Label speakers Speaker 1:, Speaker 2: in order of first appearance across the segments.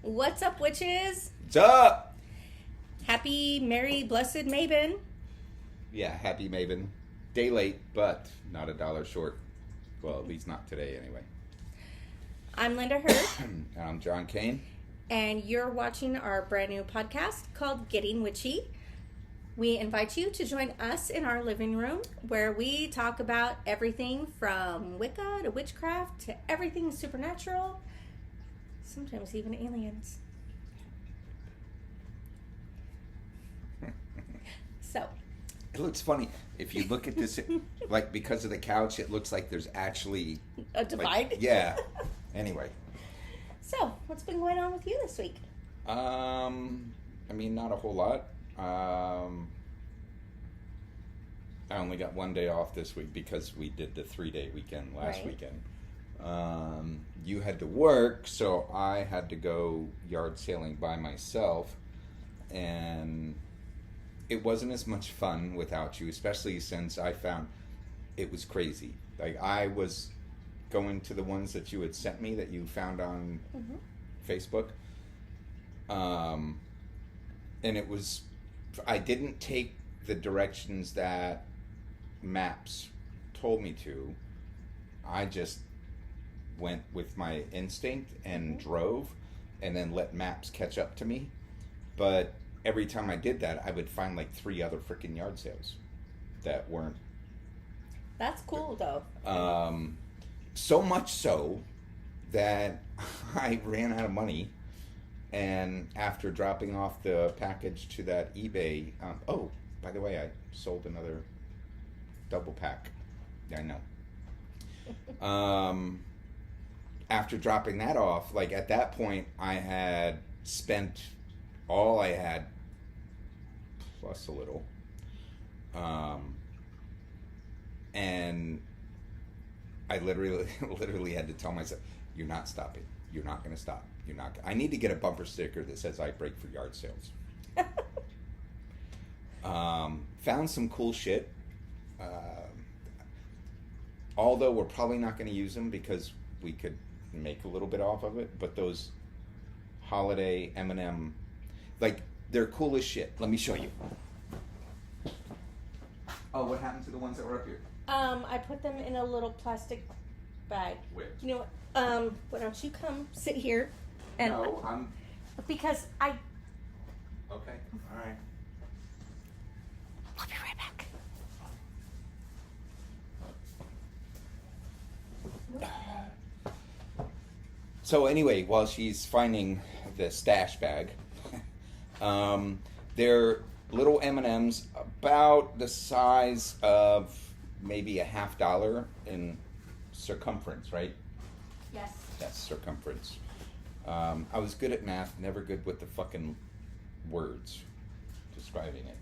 Speaker 1: What's up, witches?
Speaker 2: What's up?
Speaker 1: Happy, merry, blessed Mabon.
Speaker 2: Yeah, happy Mabon. Day late, but not $1 short. Well, at least not today, anyway.
Speaker 1: I'm Linda Hurd.
Speaker 2: And I'm John Kane.
Speaker 1: And you're watching our brand new podcast called Getting Witchy. We invite you to join us in our living room where we talk about everything from Wicca to witchcraft to everything supernatural, sometimes even aliens. So,
Speaker 2: it looks funny. If you look at this, like, because of the couch, it looks like there's actually
Speaker 1: a divide?
Speaker 2: Like, yeah. Anyway.
Speaker 1: So, what's been going on with you this week?
Speaker 2: I mean, not a whole lot. I only got one day off this week because we did the 3-day weekend last weekend. You had to work, so I had to go yard sailing by myself, and it wasn't as much fun without you, especially since I found it was crazy. Like, I was going to the ones that you had sent me that you found on Facebook, and it was, I didn't take the directions that maps told me to. I just went with my instinct and drove, and then let maps catch up to me. But every time I did that, I would find like 3 other freaking yard sales that weren't.
Speaker 1: That's cool, though.
Speaker 2: So much so that I ran out of money, and after dropping off the package to that eBay, oh, by the way, I sold another double pack. Yeah, I know. After dropping that off, like, at that point, I had spent all I had, plus a little, and I literally had to tell myself, "You're not stopping. You're not going to stop. You're not. I need to get a bumper sticker that says I break for yard sales." Found some cool shit. Although we're probably not going to use them because we could make a little bit off of it, but those holiday M&M, like, they're cool as shit. Let me show you. Oh, what happened to the ones that were up here?
Speaker 1: I put them in a little plastic bag.
Speaker 2: Where?
Speaker 1: You know what? Why don't you come sit here? And
Speaker 2: No, I'm...
Speaker 1: Because I...
Speaker 2: Okay, all right.
Speaker 1: I'll be right back.
Speaker 2: So anyway, while she's finding the stash bag, they're little M&Ms about the size of maybe $50 in circumference, right?
Speaker 1: Yes.
Speaker 2: That's circumference. I was good at math, never good with the fucking words describing it.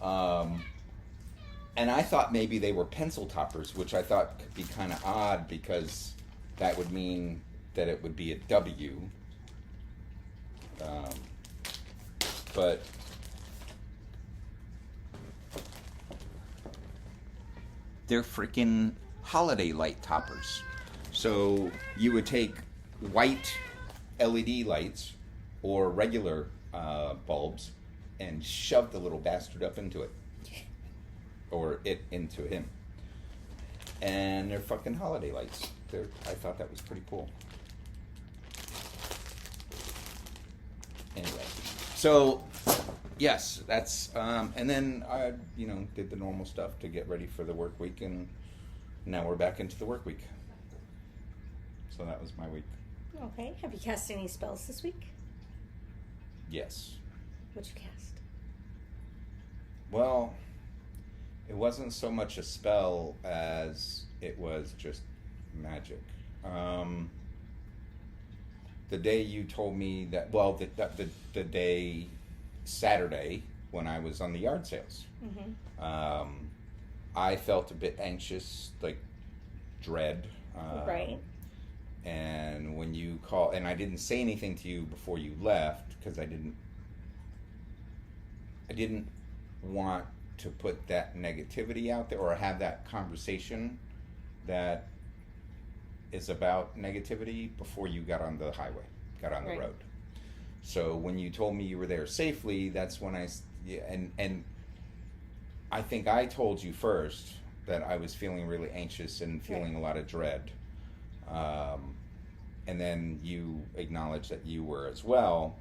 Speaker 2: And I thought maybe they were pencil toppers, which I thought could be kind of odd because that would mean that it would be a W. But they're freaking holiday light toppers. So you would take white LED lights or regular bulbs and shove the little bastard up into it. Or it into him. And they're fucking holiday lights. I thought that was pretty cool. Anyway, so yes, that's and then I, did the normal stuff to get ready for the work week, and now we're back into the work week. So that was my week.
Speaker 1: Okay. Have you cast any spells this week?
Speaker 2: Yes.
Speaker 1: What'd you cast?
Speaker 2: Well, it wasn't so much a spell as it was just magic. The day you told me that, well, the day Saturday when I was on the yard sales, I felt a bit anxious, like dread.
Speaker 1: Right.
Speaker 2: And when you call, and I didn't say anything to you before you left because I didn't want to put that negativity out there or have that conversation that is about negativity before you got on the highway, got on the road. So when you told me you were there safely, that's when and I think I told you first that I was feeling really anxious and feeling a lot of dread. And then you acknowledged that you were as well.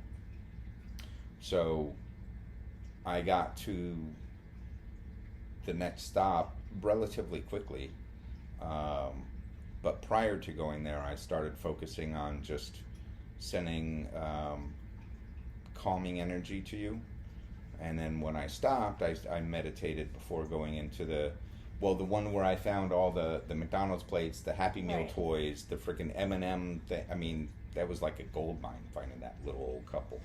Speaker 2: So I got to the next stop relatively quickly. But prior to going there, I started focusing on just sending calming energy to you. And then when I stopped, I meditated before going into the one where I found all the McDonald's plates, the Happy Meal toys, the freaking M&M thing. I mean, that was like a gold mine finding that little old couple.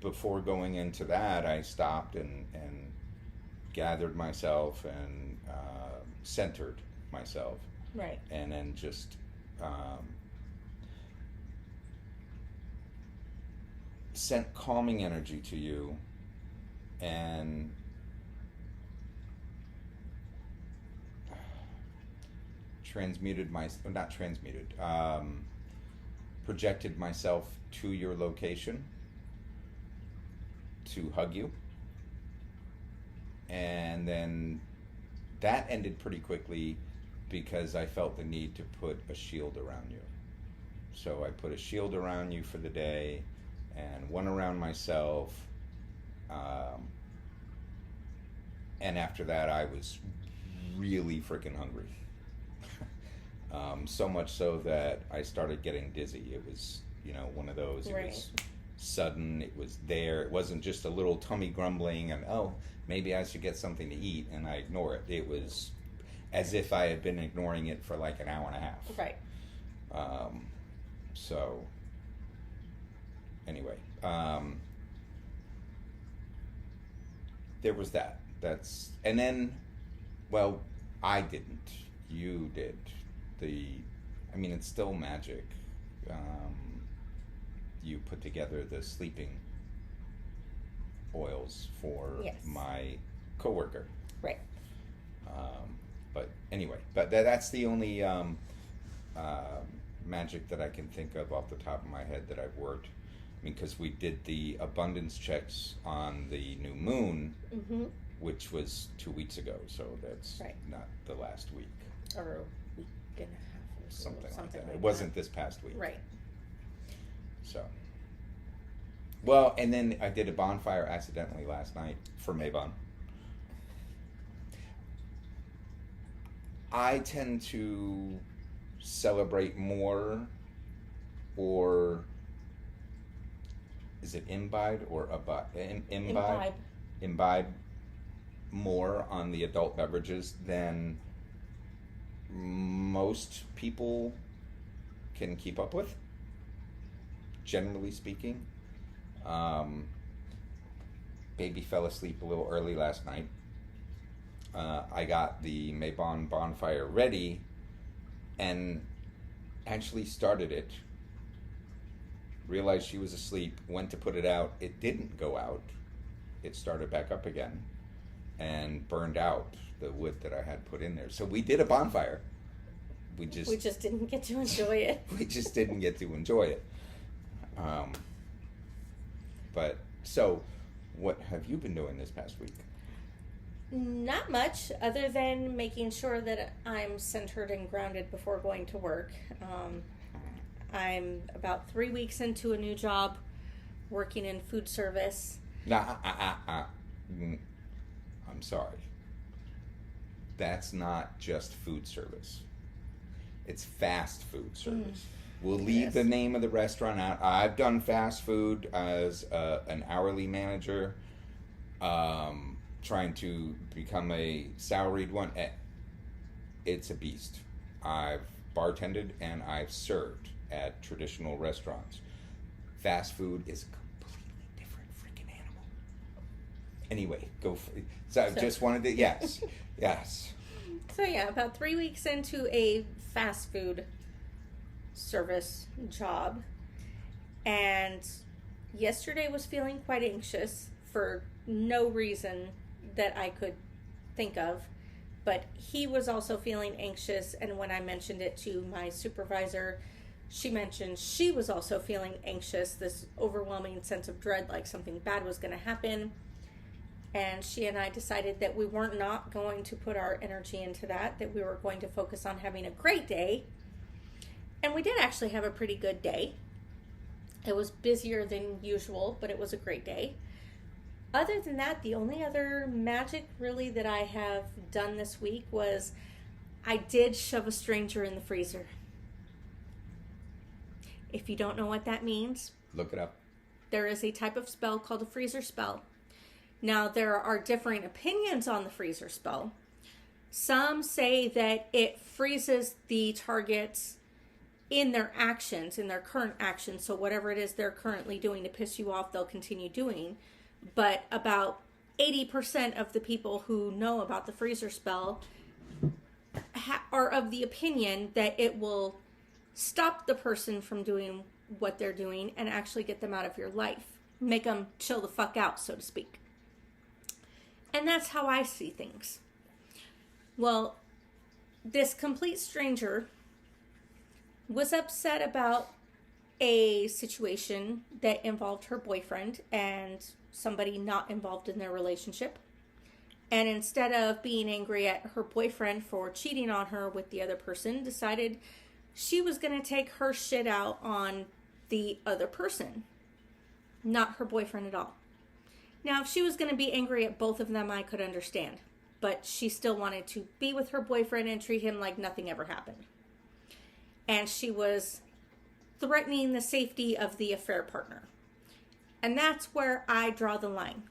Speaker 2: Before going into that, I stopped and gathered myself and centered myself.
Speaker 1: Right.
Speaker 2: And then just sent calming energy to you and projected myself to your location to hug you. And then that ended pretty quickly because I felt the need to put a shield around you. So I put a shield around you for the day and one around myself. And after that, I was really freaking hungry. So much so that I started getting dizzy. It was, one of those. It was sudden. It was there. It wasn't just a little tummy grumbling and, oh, maybe I should get something to eat, and I ignore it. It was as if I had been ignoring it for like an hour and a half.
Speaker 1: Right.
Speaker 2: So, anyway, there was that. And then, well, I didn't. You did. It's still magic. You put together the sleeping oils for my coworker.
Speaker 1: Right.
Speaker 2: But anyway, that's the only magic that I can think of off the top of my head that I've worked. Because we did the abundance checks on the new moon, which was 2 weeks ago, so that's not the last week.
Speaker 1: Or a week and a half or
Speaker 2: something like that.
Speaker 1: Like
Speaker 2: it wasn't this past week.
Speaker 1: Right.
Speaker 2: So. Well, and then I did a bonfire accidentally last night for Mabon. I tend to celebrate more, or is it imbibe or imbibe? Imbibe more on the adult beverages than most people can keep up with, generally speaking. Baby fell asleep a little early last night. I got the Mabon bonfire ready and actually started it. Realized she was asleep, went to put it out. It didn't go out. It started back up again and burned out the wood that I had put in there. So we did a bonfire. We just
Speaker 1: didn't get to enjoy it.
Speaker 2: We just didn't get to enjoy it. But so, what have you been doing this past week?
Speaker 1: Not much, other than making sure that I'm centered and grounded before going to work. I'm about 3 weeks into a new job, working in food service.
Speaker 2: I'm sorry. That's not just food service. It's fast food service. We'll leave the name of the restaurant out. I've done fast food as an hourly manager, trying to become a salaried one. It's a beast. I've bartended and I've served at traditional restaurants. Fast food is a completely different freaking animal. Anyway, so I just wanted to, yes.
Speaker 1: So about 3 weeks into a fast food service job, and yesterday was feeling quite anxious for no reason that I could think of, but he was also feeling anxious, and when I mentioned it to my supervisor, She mentioned she was also feeling anxious, this overwhelming sense of dread, like something bad was going to happen. And she and I decided that we weren't not going to put our energy into that we were going to focus on having a great day. And we did actually have a pretty good day. It was busier than usual, but it was a great day. Other than that, the only other magic really that I have done this week was I did shove a stranger in the freezer. If you don't know what that means,
Speaker 2: look it up.
Speaker 1: There is a type of spell called a freezer spell. Now, there are differing opinions on the freezer spell. Some say that it freezes the targets in their actions, in their current actions. So whatever it is they're currently doing to piss you off, they'll continue doing. But about 80% of the people who know about the freezer spell are of the opinion that it will stop the person from doing what they're doing and actually get them out of your life. Make them chill the fuck out, so to speak. And that's how I see things. Well, this complete stranger was upset about a situation that involved her boyfriend and somebody not involved in their relationship. And instead of being angry at her boyfriend for cheating on her with the other person, decided she was going to take her shit out on the other person, not her boyfriend at all. Now, if she was going to be angry at both of them, I could understand. But she still wanted to be with her boyfriend and treat him like nothing ever happened. And she was threatening the safety of the affair partner. And that's where I draw the line.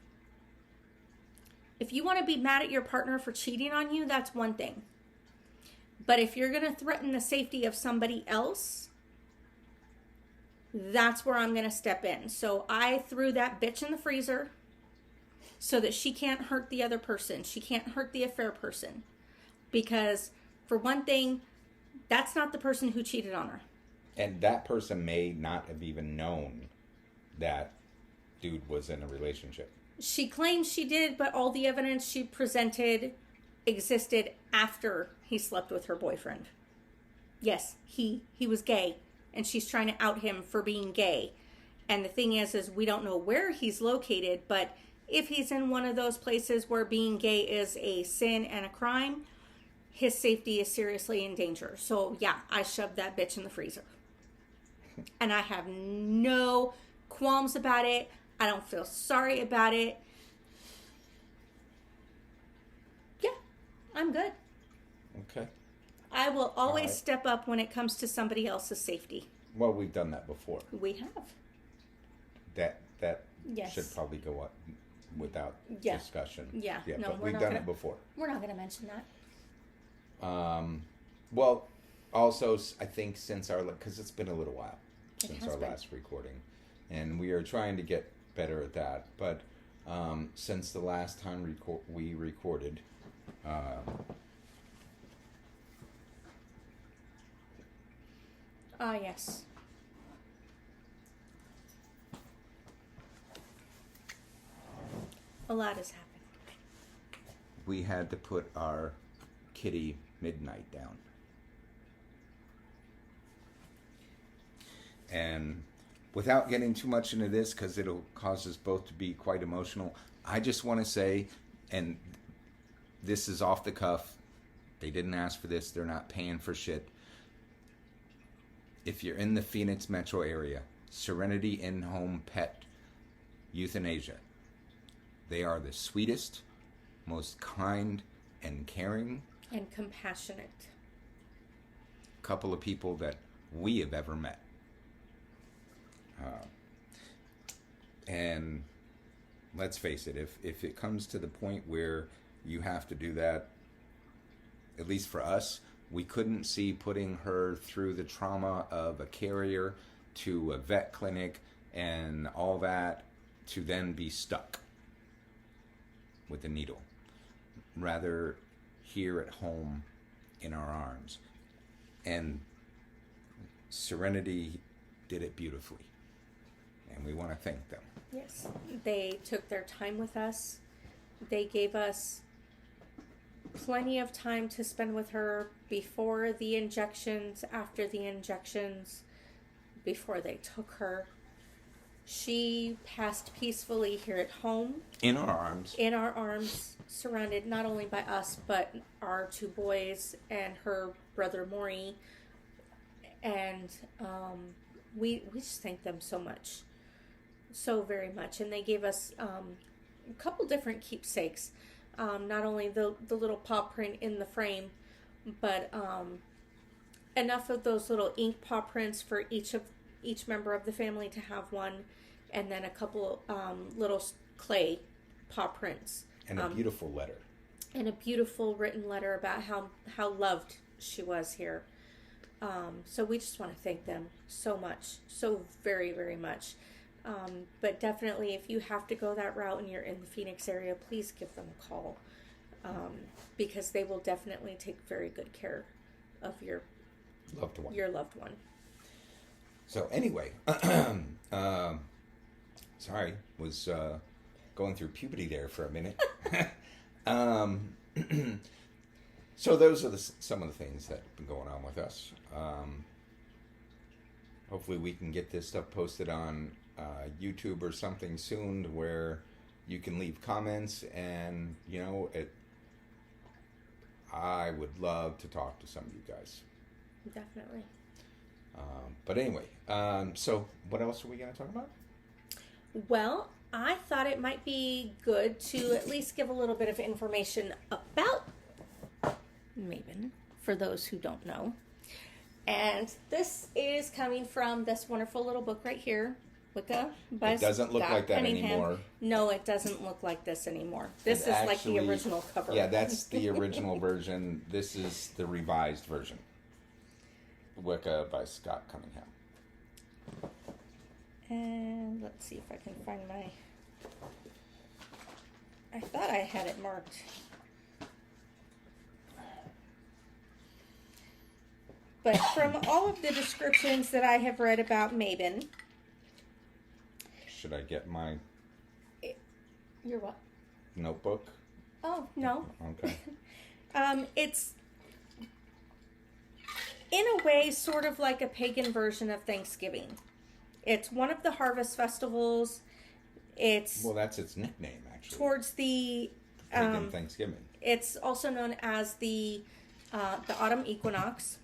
Speaker 1: If you want to be mad at your partner for cheating on you, that's one thing. But if you're going to threaten the safety of somebody else, that's where I'm going to step in. So I threw that bitch in the freezer so that she can't hurt the other person. She can't hurt the affair person. Because, for one thing, that's not the person who cheated on her.
Speaker 2: And that person may not have even known that dude was in a relationship.
Speaker 1: She claims she did, but all the evidence she presented existed after he slept with her boyfriend. Yes, he was gay, and she's trying to out him for being gay. And the thing is we don't know where he's located, but if he's in one of those places where being gay is a sin and a crime, his safety is seriously in danger. So yeah, I shoved that bitch in the freezer. And I have no qualms about it. I don't feel sorry about it. Yeah, I'm good.
Speaker 2: Okay.
Speaker 1: I will always step up when it comes to somebody else's safety.
Speaker 2: Well, we've done that before.
Speaker 1: We have.
Speaker 2: That
Speaker 1: yes.
Speaker 2: should probably go up without discussion.
Speaker 1: Yeah. No,
Speaker 2: but we've done it before.
Speaker 1: We're not going to mention that.
Speaker 2: Well, also, I think since because it's been a little while since our last recording, and we are trying to get better at that. But since the last time we recorded,
Speaker 1: yes. A lot has happened.
Speaker 2: We had to put our kitty Midnight down. And without getting too much into this, because it'll cause us both to be quite emotional, I just want to say, and this is off the cuff, they didn't ask for this, they're not paying for shit. If you're in the Phoenix metro area, Serenity In-Home Pet Euthanasia. They are the sweetest, most kind and caring
Speaker 1: and compassionate
Speaker 2: couple of people that we have ever met. And let's face it, if it comes to the point where you have to do that, at least for us, we couldn't see putting her through the trauma of a carrier to a vet clinic and all that to then be stuck with a needle. Rather, here at home in our arms. And Serenity did it beautifully. And we want to thank them.
Speaker 1: Yes. They took their time with us. They gave us plenty of time to spend with her before the injections, after the injections. before they took her. She passed peacefully here at home.
Speaker 2: In our arms.
Speaker 1: In our arms, surrounded not only by us, but our 2 boys and her brother Maury. And we just thank them so much. So very much. And they gave us a couple different keepsakes. Not only the little paw print in the frame, but enough of those little ink paw prints for each member of the family to have one, and then a couple little clay paw prints.
Speaker 2: And a beautiful letter.
Speaker 1: And a beautiful written letter about how loved she was here. So we just want to thank them so much. So very, very much. But definitely, if you have to go that route and you're in the Phoenix area, please give them a call. Because they will definitely take very good care of your loved one.
Speaker 2: So anyway, sorry, was going through puberty there for a minute. So those are some of the things that have been going on with us. Hopefully we can get this stuff posted on YouTube or something soon where you can leave comments, and I would love to talk to some of you guys.
Speaker 1: Definitely.
Speaker 2: But anyway, so what else are we going to talk about?
Speaker 1: Well, I thought it might be good to at least give a little bit of information about Mabon for those who don't know. And this is coming from this wonderful little book right here, Wicca by
Speaker 2: It doesn't look
Speaker 1: Scott
Speaker 2: like that
Speaker 1: Cunningham.
Speaker 2: anymore.
Speaker 1: No, it doesn't look like this anymore. This is like the original cover.
Speaker 2: Yeah, that's the original version. This is the revised version. Wicca by Scott Cunningham.
Speaker 1: And let's see if I can find I thought I had it marked. But from all of the descriptions that I have read about Mabon...
Speaker 2: Should I get my...
Speaker 1: Your what?
Speaker 2: Notebook?
Speaker 1: Oh, no.
Speaker 2: Okay.
Speaker 1: It's, in a way, sort of like a pagan version of Thanksgiving. It's one of the harvest festivals.
Speaker 2: Well, that's its nickname, actually.
Speaker 1: Towards the...
Speaker 2: pagan Thanksgiving.
Speaker 1: It's also known as the autumn equinox.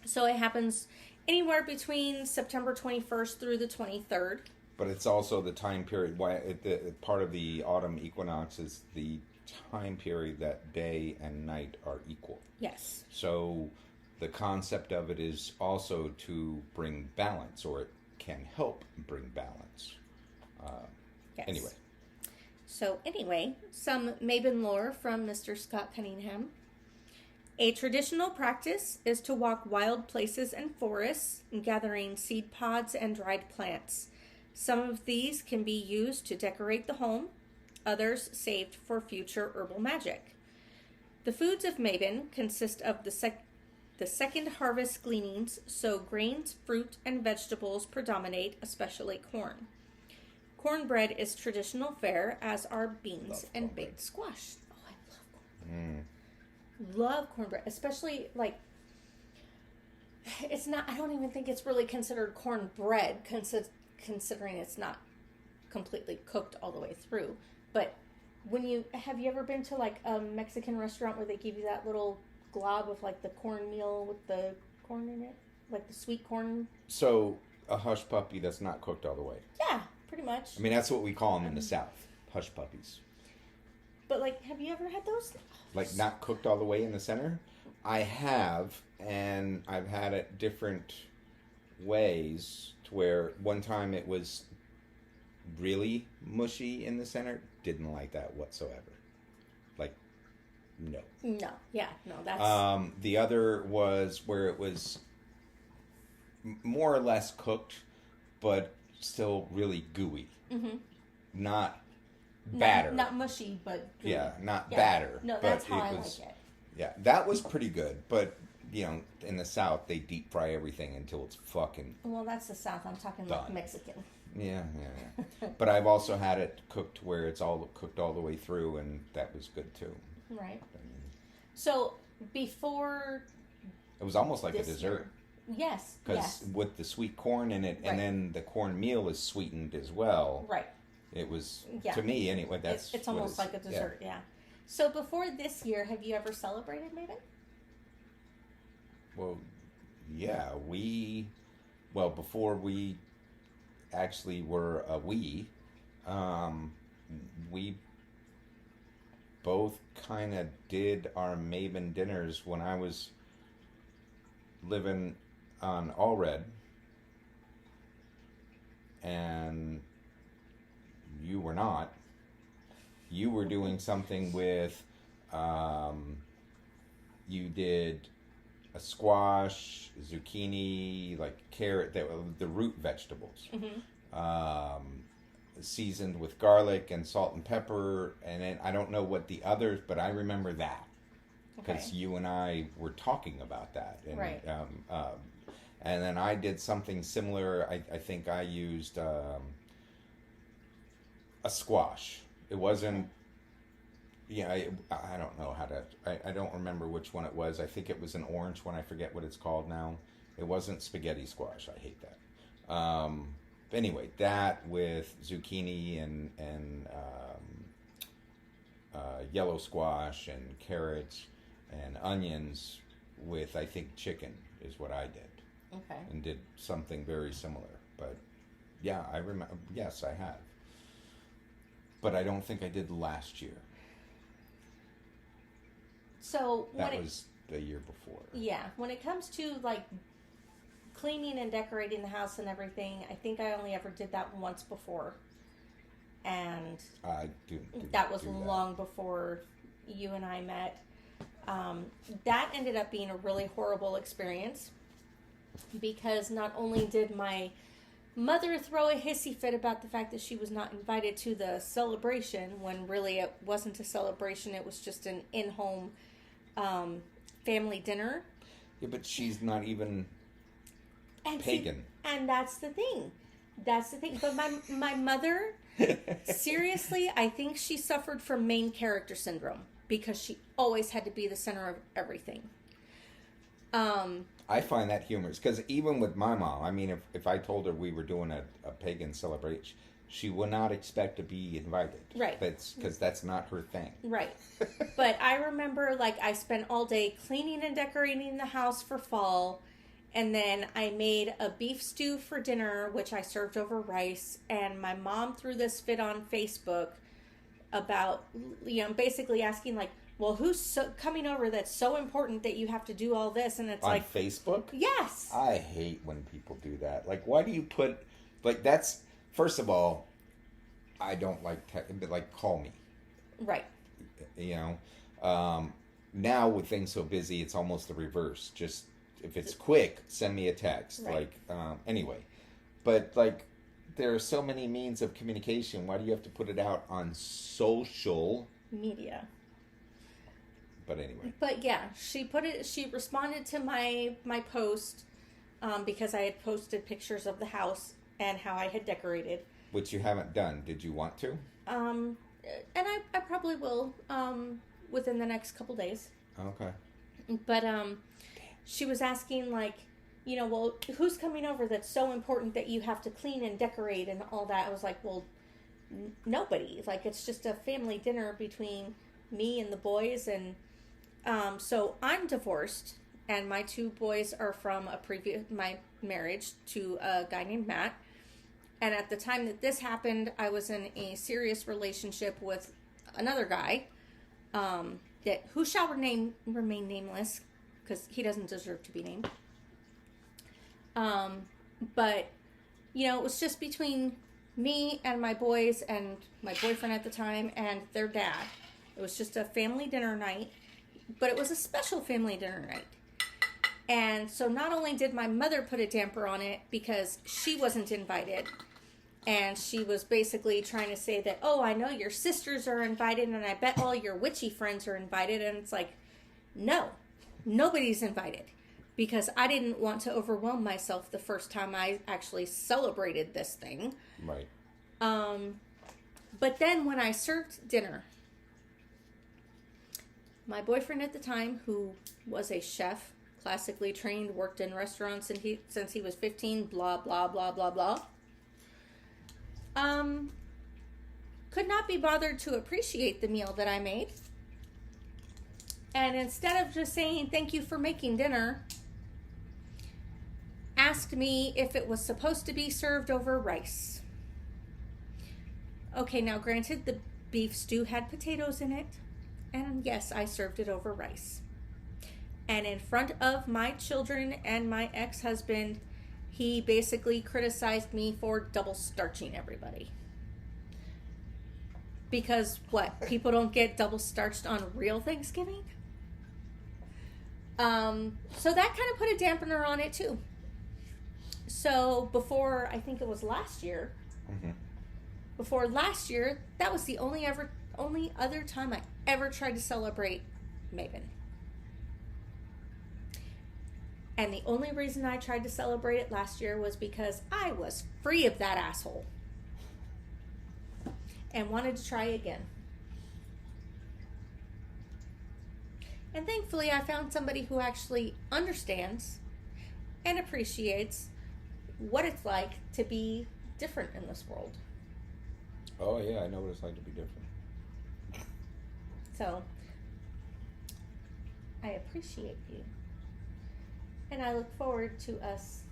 Speaker 1: So it happens anywhere between September 21st through the 23rd.
Speaker 2: But it's also the time period, part of the autumn equinox is the time period that day and night are equal.
Speaker 1: Yes.
Speaker 2: So the concept of it is also to bring balance, or it can help bring balance.
Speaker 1: Yes.
Speaker 2: Anyway.
Speaker 1: So anyway, some Mabon lore from Mr. Scott Cunningham. A traditional practice is to walk wild places and forests, gathering seed pods and dried plants. Some of these can be used to decorate the home, others saved for future herbal magic. The foods of Mabon consist of the second harvest gleanings, so grains, fruit, and vegetables predominate, especially corn. Cornbread is traditional fare, as are beans and baked squash. Oh, I love cornbread. Love cornbread, especially it's not, I don't even think it's really considered cornbread, considering it's not completely cooked all the way through. But have you ever been to a Mexican restaurant where they give you that little glob of the cornmeal with the corn in it? Like the sweet corn?
Speaker 2: So a hush puppy that's not cooked all the way.
Speaker 1: Yeah, pretty much.
Speaker 2: I mean, that's what we call them in the South, hush puppies.
Speaker 1: But have you ever had those?
Speaker 2: Not cooked all the way in the center? I have, and I've had it different ways, to where one time it was really mushy in the center. Didn't like that whatsoever. No.
Speaker 1: No, yeah, no, that's...
Speaker 2: The other was where it was more or less cooked, but still really gooey. Mm-hmm. Not batter.
Speaker 1: Not mushy, but gooey.
Speaker 2: Yeah, not batter.
Speaker 1: No, that's how I like it.
Speaker 2: Yeah, that was pretty good, but, in the South, they deep fry everything until it's fucking...
Speaker 1: Well, that's the South. I'm talking
Speaker 2: done.
Speaker 1: Mexican.
Speaker 2: Yeah. But I've also had it cooked where it's all cooked all the way through, and that was good, too.
Speaker 1: Right. So, before...
Speaker 2: It was almost like a dessert.
Speaker 1: Yes.
Speaker 2: Because with the sweet corn in it, and then the cornmeal is sweetened as well.
Speaker 1: Right.
Speaker 2: It was, to me anyway,
Speaker 1: it's almost like a dessert, yeah. So before this year, have you ever celebrated Mabon?
Speaker 2: Well, yeah, before we actually were we both kind of did our Mabon dinners when I was living on Allred, and you were not. You were doing something with, you did a squash, zucchini, like carrot, the root vegetables, seasoned with garlic and salt and pepper. And then I don't know what the others, but I remember that because you and I were talking about that. And,
Speaker 1: right.
Speaker 2: And then I did something similar. I think I used a squash. It wasn't. Yeah, I don't know how to. I don't remember which one it was. I think it was an orange one. I forget what it's called now. It wasn't spaghetti squash. I hate that. Anyway, that with zucchini and yellow squash and carrots and onions with, I think, chicken is what I did.
Speaker 1: Okay. And
Speaker 2: did something very similar. But yeah, I remember. Yes, I have. But I don't think I did last year.
Speaker 1: So
Speaker 2: that was the year before.
Speaker 1: Yeah, when it comes to like cleaning and decorating the house and everything, I think I only ever did that once before, and that was long before you and I met. That ended up being a really horrible experience because not only did my mother throw a hissy fit about the fact that she was not invited to the celebration when really it wasn't a celebration, it was just an in-home family dinner.
Speaker 2: Yeah, but she's not even pagan.
Speaker 1: And that's the thing. But my mother, seriously, I think she suffered from main character syndrome because she always had to be the center of everything.
Speaker 2: I find that humorous because even with my mom, I mean, if I told her we were doing a pagan celebration, she would not expect to be invited.
Speaker 1: Right.
Speaker 2: Because that's not her thing.
Speaker 1: Right. But I remember, like, I spent all day cleaning and decorating the house for fall, and then I made a beef stew for dinner, which I served over rice, and my mom threw this fit on Facebook about, basically asking, like, well, who's coming over that's so important that you have to do all this? And it's
Speaker 2: on
Speaker 1: like...
Speaker 2: Facebook?
Speaker 1: Yes.
Speaker 2: I hate when people do that. Like, why do you put... Like, that's... First of all, I don't like... call me.
Speaker 1: Right.
Speaker 2: Now, with things so busy, it's almost the reverse. Just, if it's quick, send me a text.
Speaker 1: Right.
Speaker 2: Anyway. But, there are so many means of communication. Why do you have to put it out on social...
Speaker 1: media?
Speaker 2: But anyway.
Speaker 1: But yeah, she responded to my post because I had posted pictures of the house and how I had decorated.
Speaker 2: Which you haven't done. Did you want to?
Speaker 1: And I probably will within the next couple days.
Speaker 2: Okay.
Speaker 1: But she was asking, like, well, who's coming over that's so important that you have to clean and decorate and all that? I was like, well, nobody. Like, it's just a family dinner between me and the boys, and so I'm divorced, and my two boys are from my marriage to a guy named Matt. And at the time that this happened, I was in a serious relationship with another guy who shall remain nameless because he doesn't deserve to be named. But it was just between me and my boys and my boyfriend at the time and their dad. It was just a family dinner night, but it was a special family dinner night. And so not only did my mother put a damper on it because she wasn't invited, and she was basically trying to say that, oh, I know your sisters are invited, and I bet all your witchy friends are invited. And it's like, no, nobody's invited because I didn't want to overwhelm myself the first time I actually celebrated this thing.
Speaker 2: Right.
Speaker 1: But then when I served dinner, my boyfriend at the time, who was a chef classically trained, worked in restaurants since he was 15, blah, blah, blah, blah, blah. Could not be bothered to appreciate the meal that I made. And instead of just saying thank you for making dinner, asked me if it was supposed to be served over rice. Okay, now granted, the beef stew had potatoes in it. And yes, I served it over rice. And in front of my children and my ex-husband, he basically criticized me for double starching everybody. Because what? People don't get double starched on real Thanksgiving? So that kind of put a dampener on it too. So before, I think it was last year, before last year, that was the only other time I ever tried to celebrate Mabon. And the only reason I tried to celebrate it last year was because I was free of that asshole. And wanted to try again. And thankfully I found somebody who actually understands and appreciates what it's like to be different in this world.
Speaker 2: Oh yeah, I know what it's like to be different.
Speaker 1: So, I appreciate you. And I look forward to us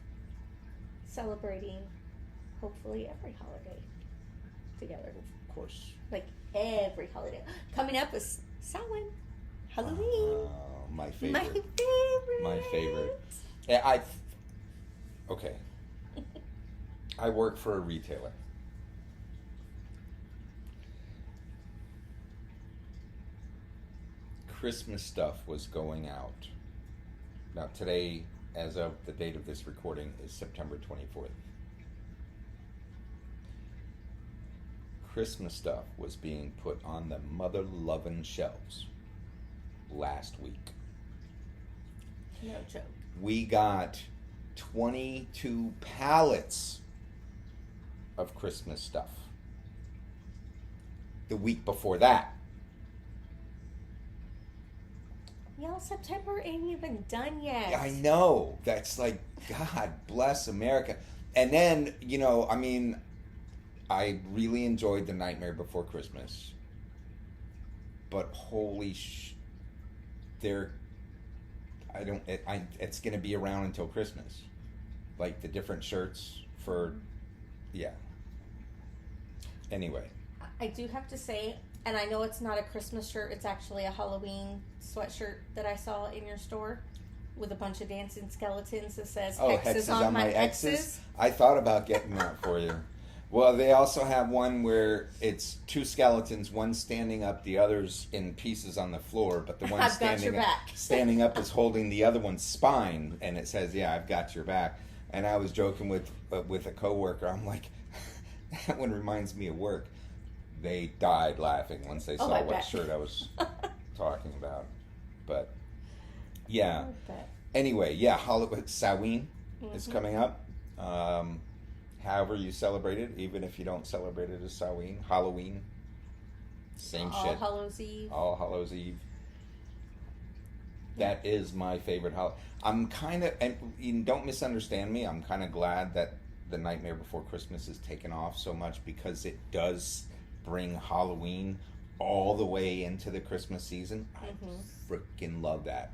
Speaker 1: celebrating hopefully every holiday together.
Speaker 2: Of course.
Speaker 1: Like every holiday. Coming up is Samhain. Halloween.
Speaker 2: My favorite.
Speaker 1: My favorite.
Speaker 2: My favorite. Yeah, okay. I work for a retailer. Christmas stuff was going out. Now today, as of the date of this recording, is September 24th. Christmas stuff was being put on the mother-loving shelves last week.
Speaker 1: No joke.
Speaker 2: We got 22 pallets of Christmas stuff. The week before that.
Speaker 1: Y'all, September ain't even done yet.
Speaker 2: I know. That's like, God bless America. And then, I really enjoyed The Nightmare Before Christmas. But holy it's going to be around until Christmas. Like the different shirts for, yeah. Anyway.
Speaker 1: I do have to say, and I know it's not a Christmas shirt, it's actually a Halloween sweatshirt that I saw in your store with a bunch of dancing skeletons that says hexes on my exes.
Speaker 2: I thought about getting that for you. Well, they also have one where it's two skeletons, one standing up, the other's in pieces on the floor, but the one standing up is holding the other one's spine, and it says, "Yeah, I've got your back." And I was joking with a coworker. I'm like, that one reminds me of work. They died laughing once they saw what shirt I was talking about. But yeah. Anyway, yeah, Samhain is coming up. However you celebrate it, even if you don't celebrate it as Halloween, same shit. All Hallows Eve. That is my favorite holiday. I'm kind of, and don't misunderstand me, I'm kind of glad that The Nightmare Before Christmas is taken off so much because it does bring Halloween all the way into the Christmas season. I freaking love that.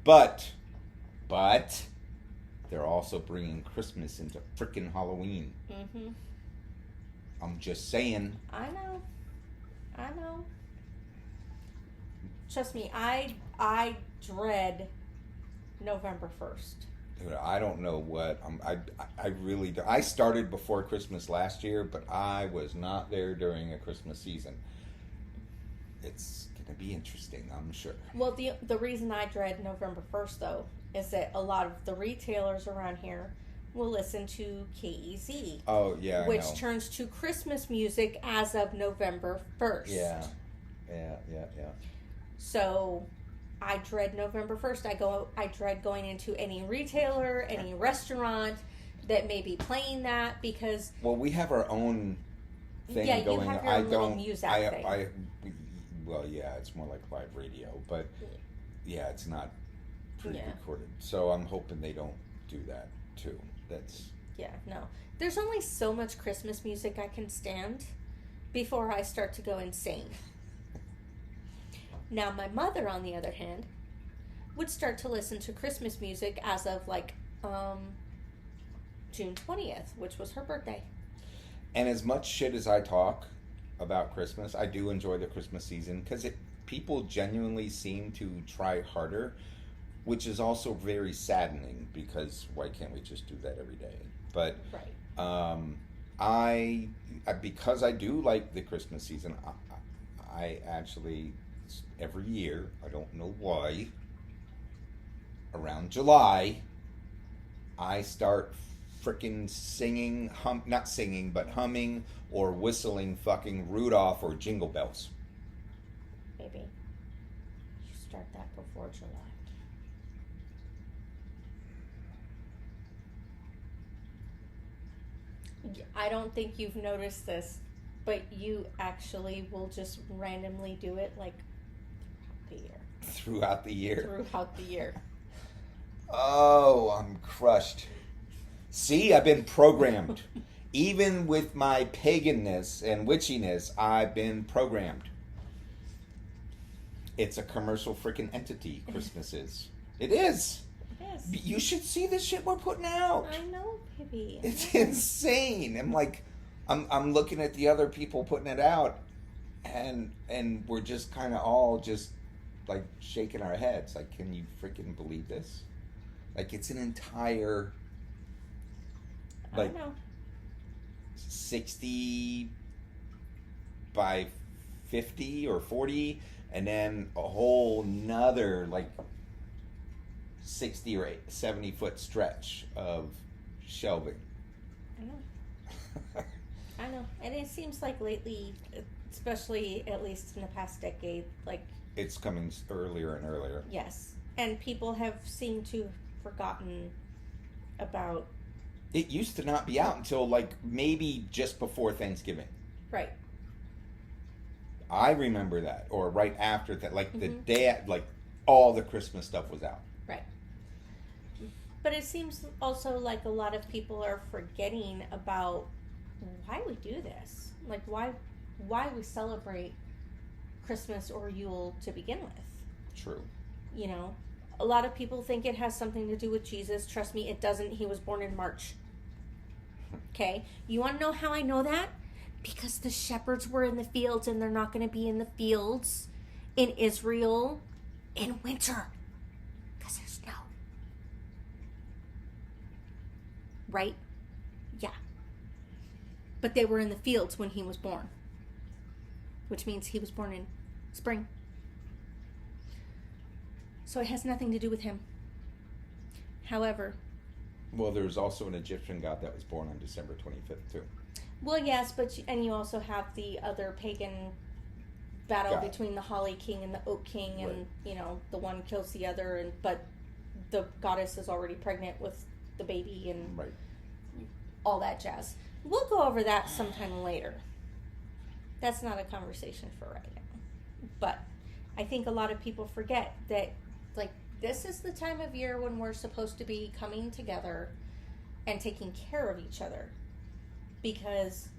Speaker 2: But they're also bringing Christmas into freaking Halloween. I'm just saying.
Speaker 1: I know. Trust me, I dread November 1st.
Speaker 2: Dude, I don't know what I really do. I started before Christmas last year, but I was not there during a Christmas season. It's gonna be interesting, I'm sure.
Speaker 1: Well, the reason I dread November 1st though is that a lot of the retailers around here will listen to KEZ.
Speaker 2: Oh yeah,
Speaker 1: which turns to Christmas music as of November 1st.
Speaker 2: Yeah.
Speaker 1: So I dread November 1st. I dread going into any retailer, any restaurant that may be playing that because...
Speaker 2: Well, we have our own thing going.
Speaker 1: Yeah, you have your little music thing.
Speaker 2: Well, yeah, it's more like live radio, but yeah, it's not pre-recorded. So I'm hoping they don't do that too. That's
Speaker 1: no. There's only so much Christmas music I can stand before I start to go insane. Now, my mother, on the other hand, would start to listen to Christmas music as of like June 20th, which was her birthday.
Speaker 2: And as much shit as I talk about Christmas, I do enjoy the Christmas season because people genuinely seem to try harder, which is also very saddening because why can't we just do that every day? But I because I do like the Christmas season, I actually every year, I don't know why, around July, I start frickin' singing, not singing, but humming or whistling fucking Rudolph or Jingle Bells.
Speaker 1: Maybe you start that before July. I don't think you've noticed this, but you actually will just randomly do it like
Speaker 2: throughout the year.
Speaker 1: Throughout the year.
Speaker 2: Oh, I'm crushed. See, I've been programmed. Even with my paganness and witchiness, I've been programmed. It's a commercial freaking entity, Christmas is. It is.
Speaker 1: Yes.
Speaker 2: You should see the shit we're putting out.
Speaker 1: I know, baby.
Speaker 2: It's insane. I'm looking at the other people putting it out, and we're just kind of all just like shaking our heads. Like, can you freaking believe this? Like, it's an entire, like, 60 by 50 or 40, and then a whole nother like 60 or 70 foot stretch of shelving.
Speaker 1: I know. And it seems like lately, especially at least in the past decade, like
Speaker 2: it's coming earlier and earlier.
Speaker 1: Yes. And people have seemed to have forgotten about
Speaker 2: it. Used to not be out until like maybe just before Thanksgiving.
Speaker 1: Right.
Speaker 2: I remember that, or right after that, like the day, like all the Christmas stuff was out.
Speaker 1: Right. But it seems also like a lot of people are forgetting about why we do this. Like why we celebrate Christmas or Yule to begin with.
Speaker 2: True.
Speaker 1: You know, a lot of people think it has something to do with Jesus. Trust me, it doesn't. He was born in March. Okay? You want to know how I know that? Because the shepherds were in the fields, and they're not going to be in the fields in Israel in winter. Because there's snow. Right? Yeah. But they were in the fields when he was born. Which means he was born in spring. So it has nothing to do with him. However...
Speaker 2: Well, there's also an Egyptian god that was born on December 25th, too.
Speaker 1: Well, yes, but you also have the other pagan battle between the Holly King and the Oak King, and, you know, the one kills the other, but the goddess is already pregnant with the baby and all that jazz. We'll go over that sometime later. That's not a conversation for right now. But I think a lot of people forget that, like, this is the time of year when we're supposed to be coming together and taking care of each other. Because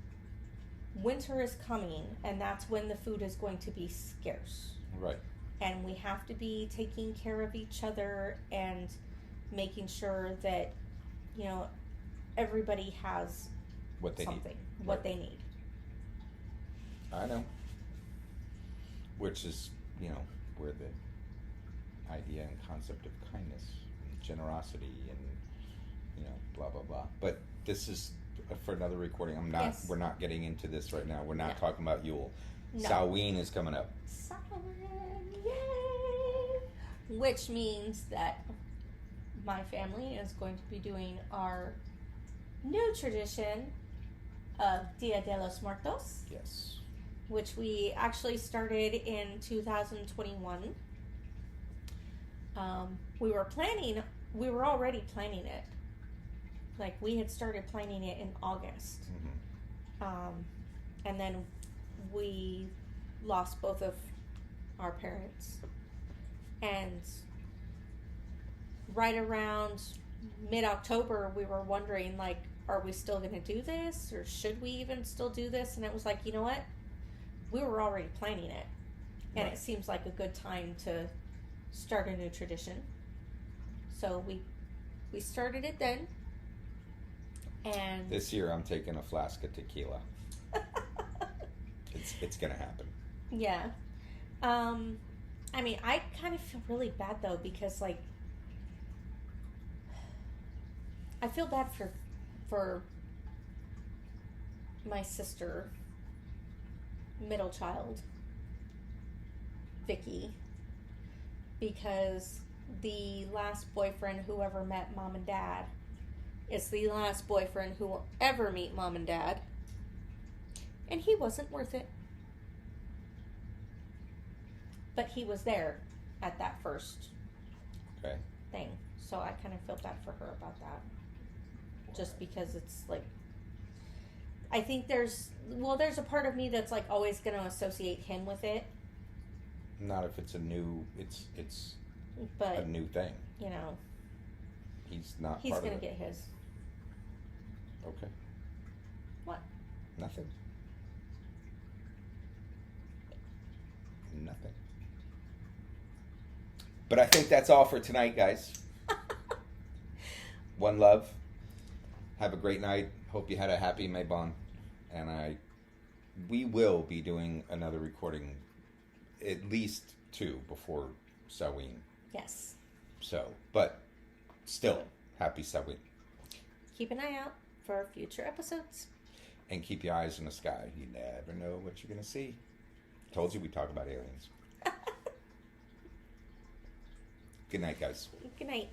Speaker 1: winter is coming, and that's when the food is going to be scarce.
Speaker 2: Right.
Speaker 1: And we have to be taking care of each other and making sure that, you know, everybody has
Speaker 2: what they
Speaker 1: something,
Speaker 2: need.
Speaker 1: What they need.
Speaker 2: I know. Which is, you know, where the idea and concept of kindness, and generosity, and, you know, blah, blah, blah. But this is for another recording. We're not getting into this right now. We're not talking about Yule. No. Samhain is coming up.
Speaker 1: Samhain, yay! Which means that my family is going to be doing our new tradition of Dia de los Muertos.
Speaker 2: Yes.
Speaker 1: Which we actually started in 2021. We were already planning it. Like, we had started planning it in August. And then we lost both of our parents. And right around mid-October, we were wondering, like, are we still going to do this? Or should we even still do this? And it was like, you know what? We were already planning it. And
Speaker 2: Right.
Speaker 1: it seems like a good time to start a new tradition. So we started it then. And
Speaker 2: This year I'm taking a flask of tequila. It's gonna happen.
Speaker 1: yeah. I mean, I kind of feel really bad though, because like I feel bad for my sister, middle child, Vicky, because the last boyfriend who ever met mom and dad is the last boyfriend who will ever meet mom and dad, and he wasn't worth it. But he was there at that first
Speaker 2: Okay.
Speaker 1: thing, so I kind of feel bad for her about that. Just because it's like, I think there's a part of me that's like always going to associate him with it,
Speaker 2: Not if it's a new. It's
Speaker 1: but
Speaker 2: a new thing.
Speaker 1: you know,
Speaker 2: He's not.
Speaker 1: he's
Speaker 2: part
Speaker 1: going
Speaker 2: of
Speaker 1: to
Speaker 2: it.
Speaker 1: get his.
Speaker 2: Okay.
Speaker 1: What?
Speaker 2: Nothing. Nothing. But I think that's all for tonight, guys. One love. Have a great night. Hope you had a happy Mabon. And we will be doing another recording, at least 2 before Samhain.
Speaker 1: Yes.
Speaker 2: So, but still, happy Samhain.
Speaker 1: Keep an eye out for future episodes.
Speaker 2: And keep your eyes in the sky. You never know what you're going to see. Told you we talk about aliens. Good night, guys.
Speaker 1: Good night.